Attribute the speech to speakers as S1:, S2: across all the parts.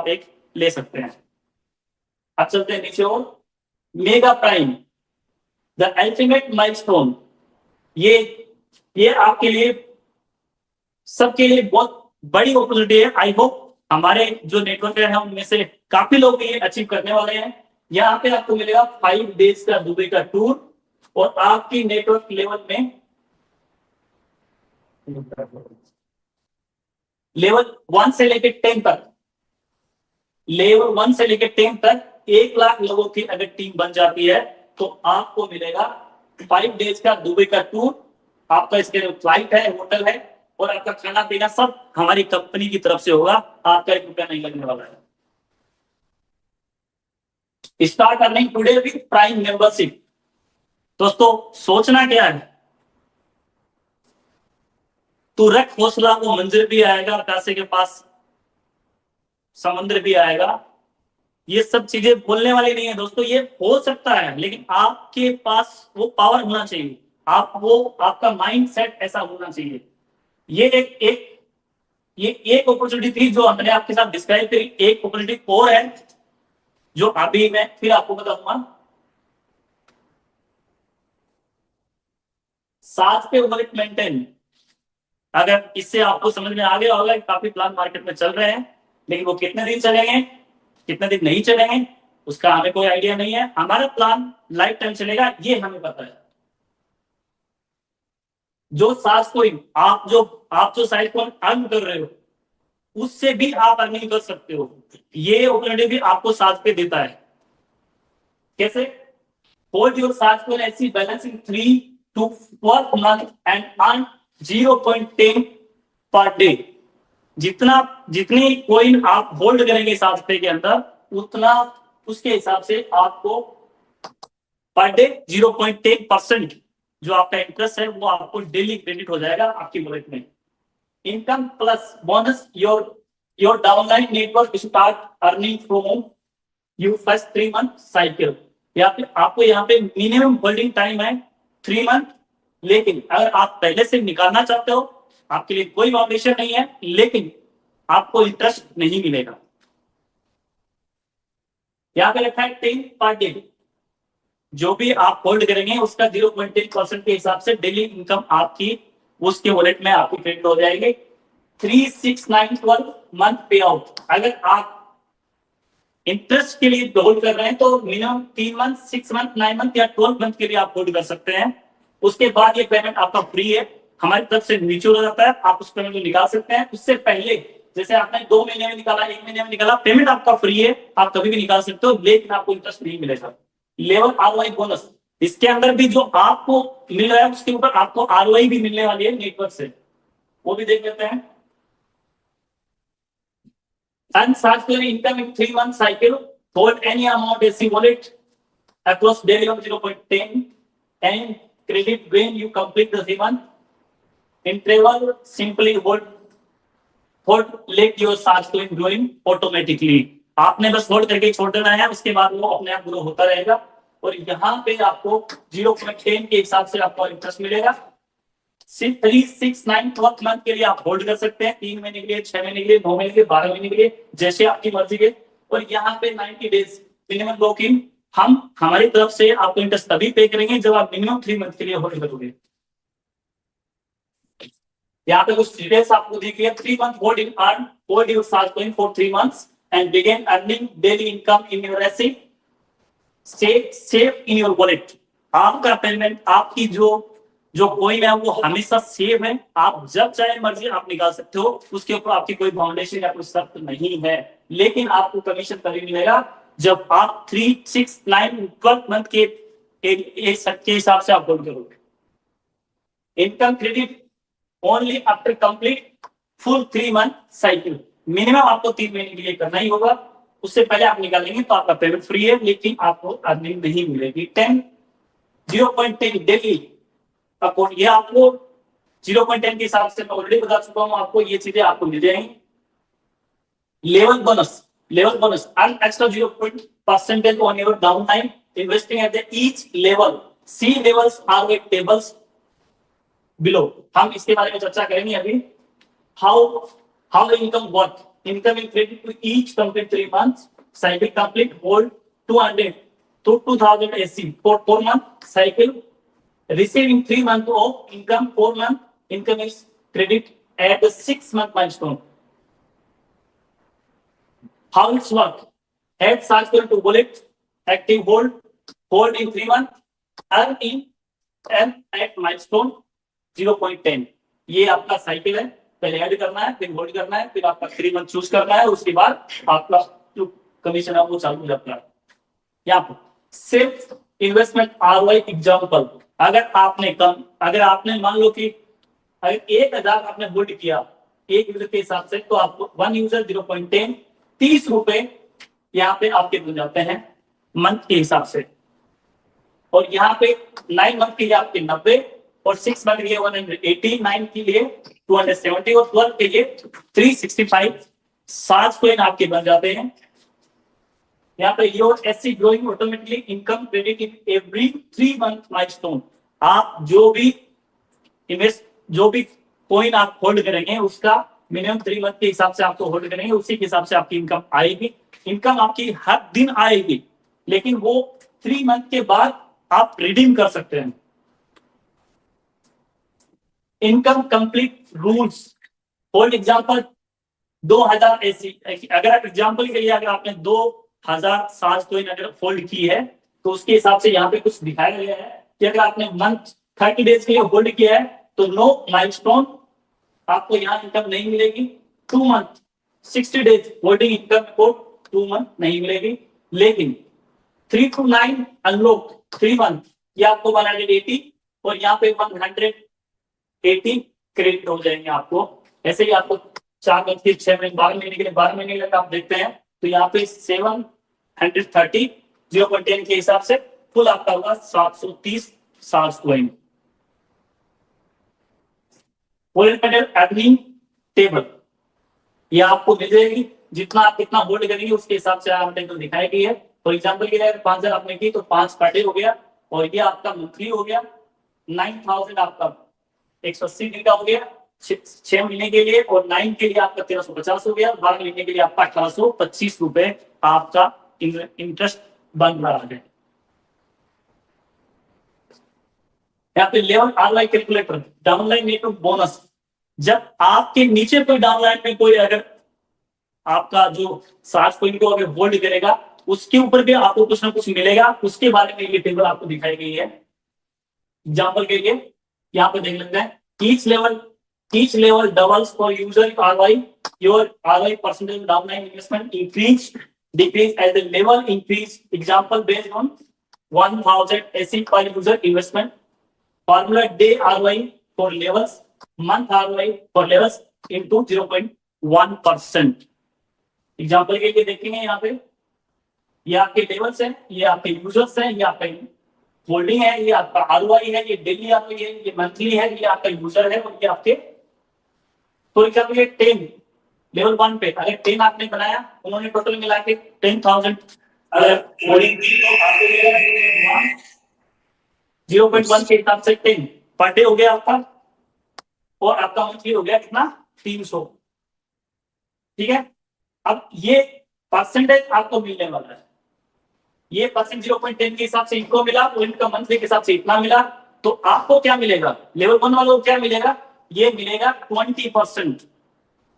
S1: आप एक ले सकते हैं। अब चलते हैं नीचे और mega prime the ultimate milestone. ये आपके लिए सबके लिए बहुत बड़ी अपॉर्चुनिटी है। आई होप हमारे जो नेटवर्क है उनमें से काफी लोग ये अचीव करने वाले हैं। यहाँ पे आपको मिलेगा 5 डेज का दुबई का टूर और आपकी नेटवर्क लेवल में लेवल 1 से लेकर 10 तक, लेवल 1 से लेकर 10 तक 1 लाख लोगों की अगर टीम बन जाती है तो आपको मिलेगा 5 डेज का दुबई का टूर। आपका इसके लिए फ्लाइट है, होटल है और आपका खाना पीना सब हमारी कंपनी की तरफ से होगा। आपका 1 रुपया नहीं लगने वाला है। Start earning today with prime membership. दोस्तों सोचना क्या है, तू रख हौसला, वो मंजिल भी आएगा, पैसे के पास समुद्र भी आएगा। ये सब चीजें बोलने वाली नहीं है दोस्तों, ये हो सकता है लेकिन आपके पास वो पावर होना चाहिए। आपका माइंड सेट ऐसा होना चाहिए। ये एक अपॉर्चुनिटी थी जो हमने आपके साथ डिस्क्राइब करी। एक अपॉर्चुनिटी और है जो अभी मैं फिर आपको बताऊंगा। 7 पे वॉलेट मेंटेन, अगर इससे आपको समझ में आ गया होगा काफी प्लान मार्केट में चल रहे हैं, लेकिन वो कितने दिन चलेंगे कितने दिन नहीं चलेंगे उसका हमें कोई आइडिया नहीं है। हमारा प्लान लाइफ टाइम चलेगा ये हमें पता है। जो सास कोई आप जो साइड को अर्न कर रहे हो उससे भी आप अर्निंग कर सकते हो। ये अपॉर्चुनिटी भी आपको साथ पे देता है। कैसे? होल्ड योर साथ को ऐसी balancing 3 to 12 month and earn 0.10 per day. जितनी कोइन आप होल्ड करेंगे 7 पे के अंदर उतना उसके हिसाब से आपको पर डे 0.10% जो आपका इंटरेस्ट है वो आपको डेली क्रेडिट हो जाएगा आपकी वॉलेट में। Income plus bonus your downline network start earning from you first 3 month cycle. आपको यहाँ पे मिनिमम होल्डिंग टाइम है 3 मंथ, लेकिन अगर आप पहले से निकालना चाहते हो आपके लिए कोई बाउंडेशन नहीं है, लेकिन आपको इंटरेस्ट नहीं मिलेगा। यहाँ पे लिखा है 10 पर डे, जो भी आप होल्ड करेंगे उसका 0.10% के हिसाब से डेली इनकम आपकी उसके वॉलेट में आपकी क्रेडिट हो जाएगी। 3, 6, 9, 12 मंथ पे आउट। अगर आप इंटरेस्ट के लिए होल्ड कर रहे हैं तो मिनिमम 3 मंथ, 6 मंथ, 9 मंथ या 12 मंथ के लिए आप होल्ड कर सकते हैं। उसके बाद ये पेमेंट आपका फ्री है, हमारी तरफ से म्यूचुअल हो जाता है, आप उस पेमेंट को निकाल सकते हैं। उससे पहले जैसे आपने 2 महीने में निकाला, 1 महीने में निकाला, पेमेंट आपका फ्री है, आप कभी भी निकाल सकते हो, लेकिन आपको इंटरेस्ट नहीं मिलेगा। लेवल आरओआई बोनस, इसके अंदर भी जो आपको मिल रहा है उसके ऊपर आपको आरओआई भी मिलने वाली है नेटवर्क से, वो भी देख लेते हैं। And subsidiary income in 3 month cycle, hold any amount as a wallet across daily of 0.10 and credit when you complete the 3 month. In travel, simply hold let your charge to growing automatically. आपने बस hold करके छोड़ देना है, उसके बाद वो अपने आप ग्रो होता रहेगा। और यहाँ पे आपको 0.10 के हिसाब से आपको इंटरेस्ट मिलेगा। 3, 6, 9, 12 मंथ के लिए आप होल्ड कर सकते हैं, 3 महीने के लिए, 6 महीने के लिए, 9 महीने के लिए, 12 महीने के लिए, जैसे आपकी मर्जी के। और यहाँ पे 90 डेज मिनिमम लॉकिंग, हम हमारी तरफ से आपको इंटरेस्ट तभी पे करेंगे जब आप मिनिमम 3 मंथ के लिए होल्ड करोगे। यहाँ पे कुछ डिटेल्स आपको देखिए। 3 month hold in earn hold your sarge coin for 3 months and begin earning daily income in your asset save in your wallet. आपका पेमेंट, आपकी जो कोइन है वो हमेशा सेव है, आप जब चाहे मर्जी आप निकाल सकते हो, उसके ऊपर आपकी कोई फाउंडेशन या कोई शर्त नहीं है। लेकिन आपको कमीशन तभी मिलेगा जब आप 3, 6, 9, 12 मंथ के हिसाब से आप होल्ड करोगे। Income credit only after complete full 3 month cycle. Minimum आपको 3 महीने के लिए करना ही होगा, उससे पहले आप निकालेंगे तो आपका पेमेंट फ्री है, लेकिन आपको अर्निंग नहीं मिलेगी। 0.10 डेली अकाउंट, ये आपको 0.10 के हिसाब से मैं ऑलरेडी बता चुका हूं आपको, ये चीजें आपको मिल जाएंगी। Level bonus earn extra 0% on your down time investing at the each level. See levels are with tables below. हम इसके बारे में चर्चा करेंगे अभी। How income work, income will credit to each complete 3 months. Cycle complete, hold 200 to 2000 SC for 4 month cycle. Receiving 3 months of income, 4 month income is credit at the 6 month milestone. How it's work? Add cycle to wallet, active hold in 3 months, earn in and at milestone 0.10. ये आपका cycle है, पहले add करना है, फिर hold करना है, फिर आपका 3 मंथ चूज करना है, उसके बाद आपका जो कमीशन है वो चालू हो जाता है। यहाँ पर सिर्फ इन्वेस्टमेंट आरओआई एग्जांपल, अगर आपने मान लो कि अगर 1000 आपने होल्ड किया एक यूजर के हिसाब से, तो आपको 1 यूजर 0.10 30 रुपए यहाँ पे आपके बन जाते हैं मंथ के हिसाब से। और यहाँ पे 9 मंथ के लिए आपके 90 और 6 मंथ के लिए 180, 9 के लिए 270 और 12 के लिए 365 7 कॉइन आपके बन जाते हैं। यहाँ पे your SC growing automatically income credit in every 3 month milestone. आप जो भी कॉइन आप होल्ड करेंगे उसका मिनिमम 3 मंथ के हिसाब से आपको होल्ड करेंगे, उसी के हिसाब से आपकी इनकम आएगी। इनकम आपकी हर दिन आएगी, लेकिन वो 3 मंथ के बाद आप रिडीम कर सकते हैं। Income complete rules, for example 2000 ऐसी, अगर आप एग्जांपल के लिए अगर आपने 2000 कॉइन अगर होल्ड की है तो उसके हिसाब से यहाँ पे कुछ दिखाया गया है कि अगर आपने मंथ 30 डेज के लिए होल्ड किया है तो नो माइलस्टोन, आपको यहाँ इनकम नहीं मिलेगी। 2 मंथ 60 डेज होल्डिंग इनकम को 2 मंथ नहीं मिलेगी, लेकिन 3 to 9 अनलॉक 3 मंथ ये आपको 180 और यहाँ पे 180 क्रेडिट हो जाएंगे आपको। ऐसे ही आपको 4 मंथ के 6 महीने 12 महीने के लिए 12 महीने लगा आप देखते हैं तो यहाँ पे 730 0.10 के हिसाब से कुल आपका होगा 730 SARS कॉइन। अर्निंग टेबल ये आपको मिल जाएगी, जितना आप कितना होल्ड करेंगे उसके हिसाब से आप टेबल दिखाई गई है। फॉर एग्जांपल के लिए 5000 आपने की तो 5 पर डे हो गया और ये आपका मंथली हो गया। 9000 आपका 180 दिन का हो गया 6 महीने के लिए, और 9 के लिए आपका 1350 हो गया, 12 महीने के लिए आपका 1825 रुपए आपका इंटरेस्ट बन रहा है। यहाँ पे level ROI calculator, downline network bonus, जब आपके नीचे कोई डाउनलाइन में कोई अगर आपका जो 60 कॉइन को अगर होल्ड करेगा उसके ऊपर भी आपको कुछ ना कुछ मिलेगा, उसके बारे में ये टेबल आपको दिखाई गई है। एग्जांपल के लिए यहाँ पे देख लेते हैं, each level doubles for user ROI, your ROI percentage downline investment increase decrease as the level increase। Example based on 1000 SC per user investment, formula day ROI for levels, month ROI for levels into 0.1%। Example के लिए देखेंगे यहाँ पे ये आपके levels हैं, ये आपके यूजर्स हैं, ये आपका होल्डिंग है, ये आपका आरओआई है, ये डेली आरओआई है, ये मंथली है, ये आपका यूजर है, और ये आपके फॉर एग्जाम्पल 10 लेवल 1 पे अगर 10 आपने बनाया, उन्होंने टोटल मिला के 10,000 अगर होल्डिंग थी तो आपको मिलेगा 0.1 के हिसाब से 10 पर डे हो गया आपका, और आपका मंथली हो गया कितना 300। ठीक है, अब ये परसेंटेज आपको मिलने वाला है, ये परसेंट 0.10 के हिसाब से इनको मिला और इनका मंथली के हिसाब से इतना मिला, तो आपको क्या मिलेगा, लेवल 1 वालों को क्या मिलेगा, ये मिलेगा 20%।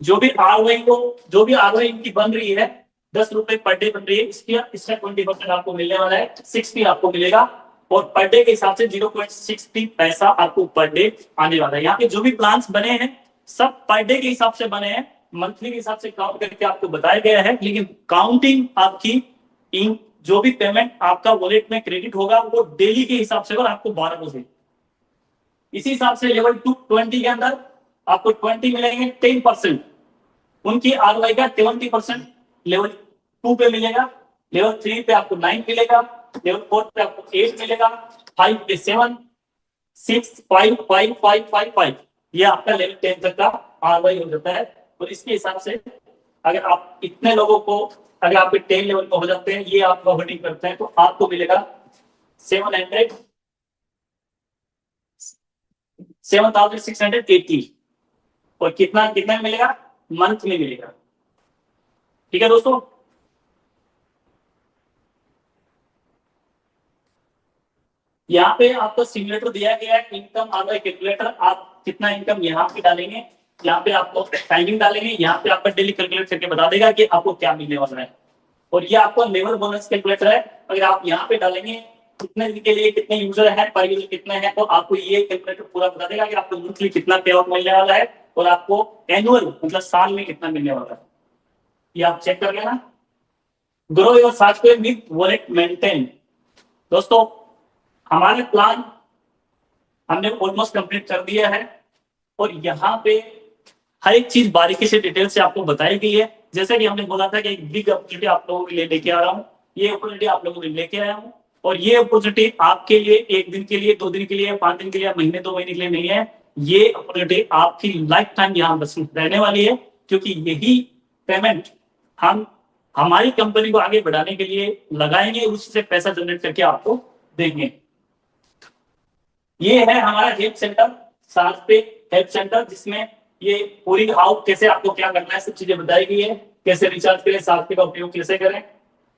S1: जो भी आरओआई इनकी बन रही है 10 रुपए पर डे बन रही है, इसका 20% आपको मिलने वाला है, 60 आपको मिलेगा, और पर डे के हिसाब से 0.60 पैसा आपको पर डे आने वाला है। यहाँ पे जो भी प्लान्स बने हैं सब पर डे के हिसाब से बने हैं, मंथली के हिसाब से काउंट करके आपको बताया गया है, लेकिन काउंटिंग आपकी इन जो भी पेमेंट आपका वॉलेट में क्रेडिट होगा वो डेली के हिसाब से, और आपको 12 बजे इसी हिसाब से लेवल 20 के अंदर आपको 20 मिलेंगे 10%, उनकी आरओआई का 70% लेवल 2 पे मिलेगा, लेवल 3 पे आपको 9 मिलेगा, लेवल 4 पे आपको 8 मिलेगा, 5 पे 7, 6, 5, 5, 5, 5, 5, ये आपका लेवल 10 तक का आरओआई हो जाता है। तो इसके हिसाब से अगर आप इतने लोगों को अगर आपके 10 लेवल पे हो जाते हैं, ये आप होल्डिंग करते हैं, तो आपको मिलेगा 7,680, और कितना मिलेगा मंथ में मिलेगा। ठीक है दोस्तों। यहाँ पे आपको सिमुलेटर दिया गया है, इनकम आधा कैलकुलेटर, आप कितना इनकम यहाँ पे डालेंगे, यहाँ पे आपको टाइमिंग डालेंगे, यहाँ पे आपका डेली कैलकुलेट करके बता देगा कि आपको क्या मिलने वाला है। और ये आपको लेवल बोनस कैलकुलेटर है, अगर आप यहाँ पे डालेंगे कितने दिन के लिए कितने यूजर है, पर यूजर कितने हैं, तो आपको ये कैलकुलेटर पूरा बता देगा कि आपको मंथली कितना पे आउट मिलने वाला है और आपको एनुअल मतलब साल में कितना मिलने वाला है, ये आप चेक कर लेना। Grow your software with wallet maintain. दोस्तों हमारे प्लान हमने ऑलमोस्ट कंप्लीट कर दिया है और यहाँ पे हर एक चीज बारीकी से डिटेल से आपको बताई गई है। जैसे कि हमने बोला था कि एक बिग अपॉर्चुनिटी आप लोगों के लिए लेके आ रहा हूँ, ये अपॉर्चुनिटी आप लोगों के लिए लेके आया हूँ और ये अपॉर्चुनिटी आपके लिए 1 दिन के लिए, 2 दिन के लिए, 5 दिन के लिए, महीने 2 महीने के लिए नहीं है, ये अपॉर्चुनिटी आपकी लाइफ टाइम यहाँ बस रहने वाली है, क्योंकि यही पेमेंट हम हमारी कंपनी को आगे बढ़ाने के लिए लगाएंगे, उससे पैसा जनरेट करके आपको देंगे। ये है हमारा हेल्प सेंटर, साथ पे हेल्प सेंटर, जिसमें ये पूरी हाउ कैसे आपको क्या करना है सब चीजें बताई गई है। कैसे रिचार्ज करें, साथ पे का उपयोग कैसे करें,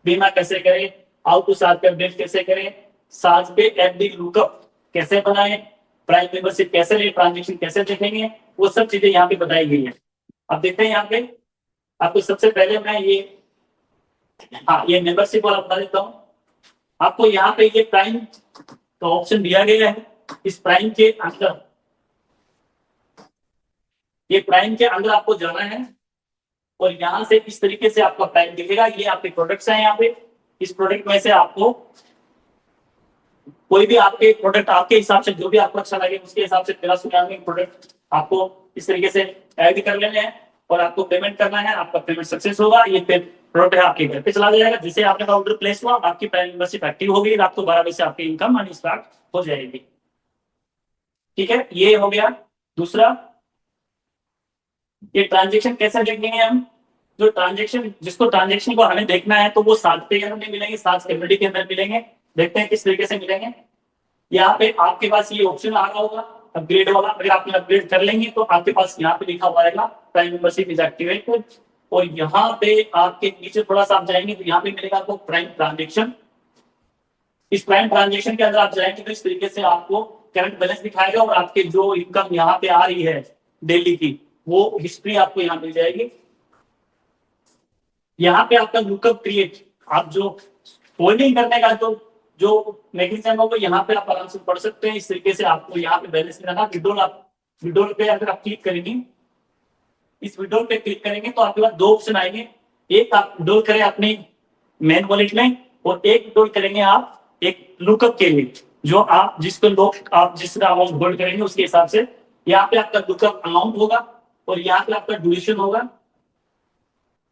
S1: बीमा कैसे करें, हाउ टू साथ पे अपडेट कैसे करें, साथ पे एफडी लुकअप कैसे बनाएं, प्राइम मेंबरशिप कैसे लें, ट्रांजेक्शन कैसे देखेंगे, वो सब चीजें यहाँ पे बताई गई है। अब देखते हैं यहाँ पे आपको सबसे पहले मैं ये मेंबरशिप वाला बता देता हूँ आपको। यहाँ पे ये प्राइम का ऑप्शन दिया गया है, इस प्राइम के अंदर, ये प्राइम के अंदर आपको जाना है और यहां से इस तरीके से आपका प्राइम दिखेगा। ये आपके प्रोडक्ट्स हैं, यहाँ पे इस प्रोडक्ट में से आपको कोई भी आपके प्रोडक्ट आपके हिसाब से जो भी आपको अच्छा लगे उसके हिसाब से 1399 प्रोडक्ट आपको इस तरीके से ऐड कर लेने हैं और आपको पेमेंट करना है। आपका पेमेंट सक्सेस होगा, ये प्रोडक्ट है आपके घर पे चला जाएगा। जिसे आपने ऑर्डर प्लेस हुआ, आपकी प्राइम मेंबरशिप एक्टिव हो गई, रात को 12 बजे से आपकी इनकम मनी स्टार्ट हो जाएगी। ठीक है, ये हो गया। दूसरा, ये ट्रांजेक्शन कैसे देखेंगे हम, जो ट्रांजेक्शन जिसको ट्रांजेक्शन को हमें देखना है तो वो साथ पे के अंदर मिलेंगे, साथ कम्युनिटी के अंदर मिलेंगे। देखते हैं किस तरीके से मिलेंगे। यहाँ पे आपके पास ये ऑप्शन आ रहा होगा अपग्रेड वाला, अगर आपने अपग्रेड कर लेंगे तो आपके पास यहाँ पे लिखा हुआ रहेगा प्राइम मेंबरशिप इज एक्टिवेटेड, और यहाँ पे आपके नीचे थोड़ा सा आप जाएंगे तो यहाँ पे मिलेगा आपको प्राइम ट्रांजेक्शन। इस प्राइम ट्रांजेक्शन के अंदर आप जाएंगे तो इस तरीके से आपको करंट बैलेंस दिखाएगा और आपके जो इनकम यहाँ पे आ रही है डेली की, वो हिस्ट्री आपको यहाँ मिल जाएगी। यहाँ पे आपका लुकअप क्रिएट, आप जो होल्डिंग करने का जो मैकेनिज्म है वो यहाँ पे आप आराम से पढ़ सकते हैं। इस तरीके से आपको यहाँ पे बैलेंस मिलेगा। विड्रॉल पे अगर आप क्लिक करेंगे, इस विड्रॉल पे क्लिक करेंगे तो आपके पास 2 ऑप्शन आएंगे। एक आप विड्रॉल करें अपने मेन वॉलेट में और एक विड्रॉल करेंगे आप एक लुकअप के लिए, जो आप जिस अमाउंट होल्ड करेंगे उसके हिसाब से यहाँ पे आपका लुकअप अमाउंट होगा और यहाँ पे आपका ड्यूरेशन होगा।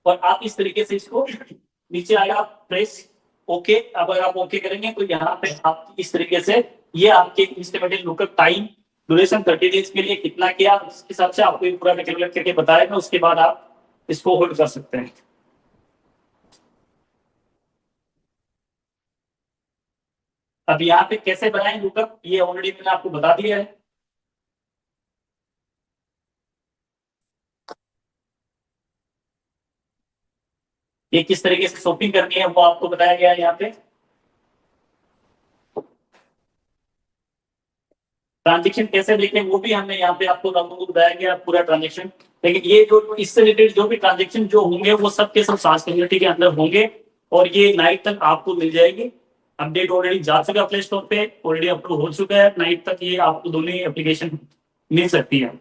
S1: और आप इस तरीके से इसको नीचे आएगा, आप प्रेस ओके। अब अगर आप ओके करेंगे तो यहाँ पे आप इस तरीके से ये आपके instantaneous lookup time duration 30 days के लिए कितना किया, उस हिसाब से आपको ये पूरा कैलकुलेट करके बताएगा। उसके बाद आप इसको होल्ड कर सकते हैं। अब यहाँ पे कैसे बनाएं लुकअप, ये ऑलरेडी मैंने आपको बता दिया है। ये किस तरीके से शॉपिंग करनी है वो आपको बताया गया है यहाँ पे। ट्रांजेक्शन कैसे देखें वो भी हमने यहाँ पे आपको लोगों को बताया गया पूरा ट्रांजेक्शन। लेकिन ये जो इससे रिलेटेड जो भी ट्रांजेक्शन जो होंगे वो सबके सब सास कम्युनिटी के अंदर होंगे और ये नाइट तक आपको मिल जाएगी। अपडेट ऑलरेडी जा चुका है प्ले स्टोर पे, ऑलरेडी अपलोड हो चुका है। नाइट तक ये आपको दोनों ही एप्लीकेशन मिल सकती है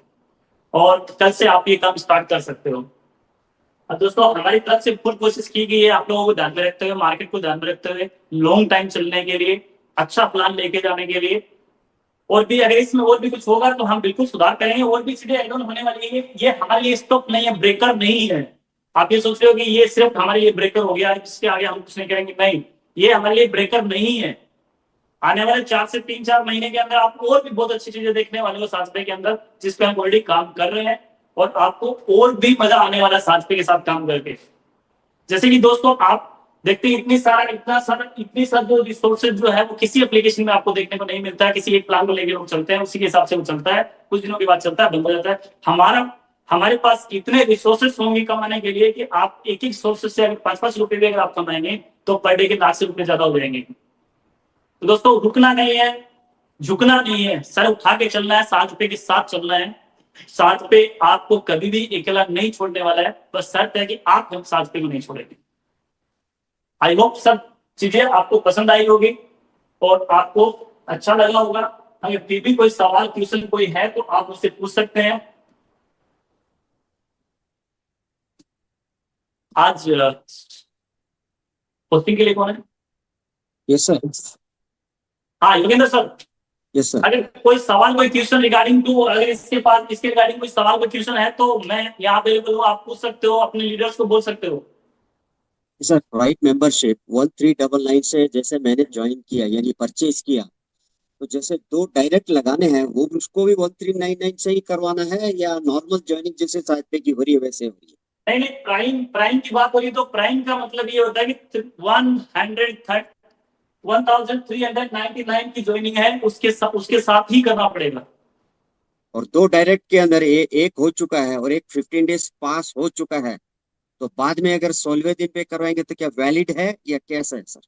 S1: और कल से आप ये काम स्टार्ट कर सकते हो। अब दोस्तों हमारी तरफ से फुल कोशिश की गई है आप लोगों को ध्यान में रखते हुए, मार्केट को ध्यान में रखते हुए, लॉन्ग टाइम चलने के लिए, अच्छा प्लान लेके जाने के लिए। और भी अगर इसमें और भी कुछ होगा तो हम बिल्कुल सुधार करेंगे, और भी चीजें एड ऑन होने वाली है। ये हमारे लिए स्टॉप नहीं है, ब्रेकर नहीं है। आप ये सोच रहे हो कि ये सिर्फ हमारे लिए ब्रेकर हो गया, इसके आगे हम कुछ नहीं करेंगे, नहीं, ये हमारे लिए ब्रेकर नहीं है। आने वाले 4 से 3-4 महीने के अंदर आप और भी बहुत अच्छी चीजें देखने वाले हो साथ के अंदर, जिसपे हम ऑलरेडी काम कर रहे हैं और आपको और भी मजा आने वाला है साथ के साथ काम करके। जैसे कि दोस्तों आप देखते हैं इतनी सारा जो रिसोर्सेज जो है वो किसी एप्लीकेशन में आपको देखने को नहीं मिलता है। किसी एक प्लान को लेकर लोग चलते हैं, उसी के हिसाब से वो चलता है, कुछ दिनों के बाद चलता है, बंद हो जाता है। हमारे पास इतने रिसोर्सेस होंगे कमाने के लिए कि आप एक एक सोर्स से अगर 5-5 रुपए भी अगर आप कमाएंगे तो पर डे के लाख से रुपए ज्यादा हो जाएंगे। तो दोस्तों रुकना नहीं है, झुकना नहीं है, सर उठा के चलना है, 7 रुपए के साथ चलना है। 7 रुपए आपको कभी भी अकेला नहीं छोड़ने वाला है, बस शर्त है कि आप हम 7 रुपए को नहीं छोड़ेंगे। आई होप सब चीजें आपको पसंद आई होगी और आपको अच्छा लगा होगा। अगर फिर भी कोई सवाल क्वेश्चन कोई है तो आप मुझसे पूछ सकते हैं। आज पोस्टिंग के लिए कौन है?
S2: Yes sir.
S1: हाँ योगेंद्र सर,
S2: यस सर।
S1: अगर कोई सवाल कोई क्वेश्चन रिगार्डिंग टू, अगर इसके पास इसके रिगार्डिंग कोई सवाल कोई क्वेश्चन है तो मैं यहाँ अवेलेबल हूँ, आप पूछ सकते हो, अपने लीडर्स को बोल सकते हो।
S2: सर राइट मेंबरशिप 1399 से जैसे मैंने ज्वाइन किया यानी परचेज किया, तो जैसे 2 डायरेक्ट लगाने हैं वो उसको भी 1399 से ही करवाना है या नॉर्मल ज्वाइनिंग जैसे 7 पे की हो रही है वैसे हो रही है?
S1: नहीं नहीं, प्राइम प्राइम की बात हो रही तो प्राइम का मतलब ये होता है कि 1399 की ज्वाइनिंग है, उसके साथ ही करना पड़ेगा।
S2: और 2 डायरेक्ट के अंदर एक हो चुका है और एक 15 डेज पास हो चुका है, तो बाद में अगर 16वें दिन पे करवाएंगे तो क्या वैलिड है या कैसा है सर?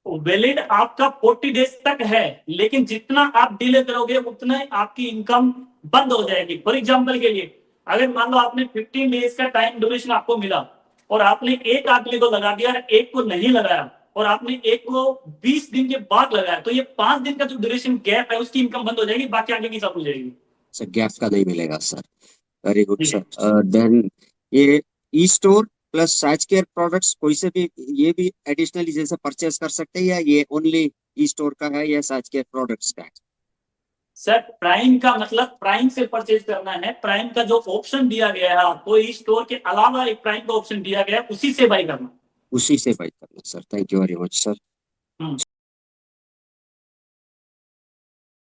S1: वैलिड आपका 40 डेज तक है, लेकिन जितना आप डिले करोगे उतना आपकी इनकम बंद हो जाएगी। फॉर एग्जांपल के लिए, अगर मान लो आपने 15 डेज का टाइम ड्यूरेशन आपको मिला और आपने एक आदमी को लगा दिया और एक को नहीं लगाया, और आपने एक को 20 दिन के बाद लगाया, तो ये 5 दिन का जो ड्यूरेशन गैप है उसकी इनकम बंद हो जाएगी, बाकी आगे की सब हो जाएगी।
S2: सर गैप का नहीं मिलेगा sir. Very good sir. Then ये e store plus size care products कोई से भी ये भी एडिशनली जैसे परचेज कर सकते हैं या ये ओनली ई स्टोर का है या साइज केयर प्रोडक्ट्स का है?
S1: सर प्राइम का मतलब प्राइम से परचेज करना है, प्राइम का जो ऑप्शन दिया गया है आपको ई स्टोर के अलावा एक प्राइम का ऑप्शन दिया गया है, उसी से बाई करना।
S2: उसी से बाय करना sir. Thank you very much sir.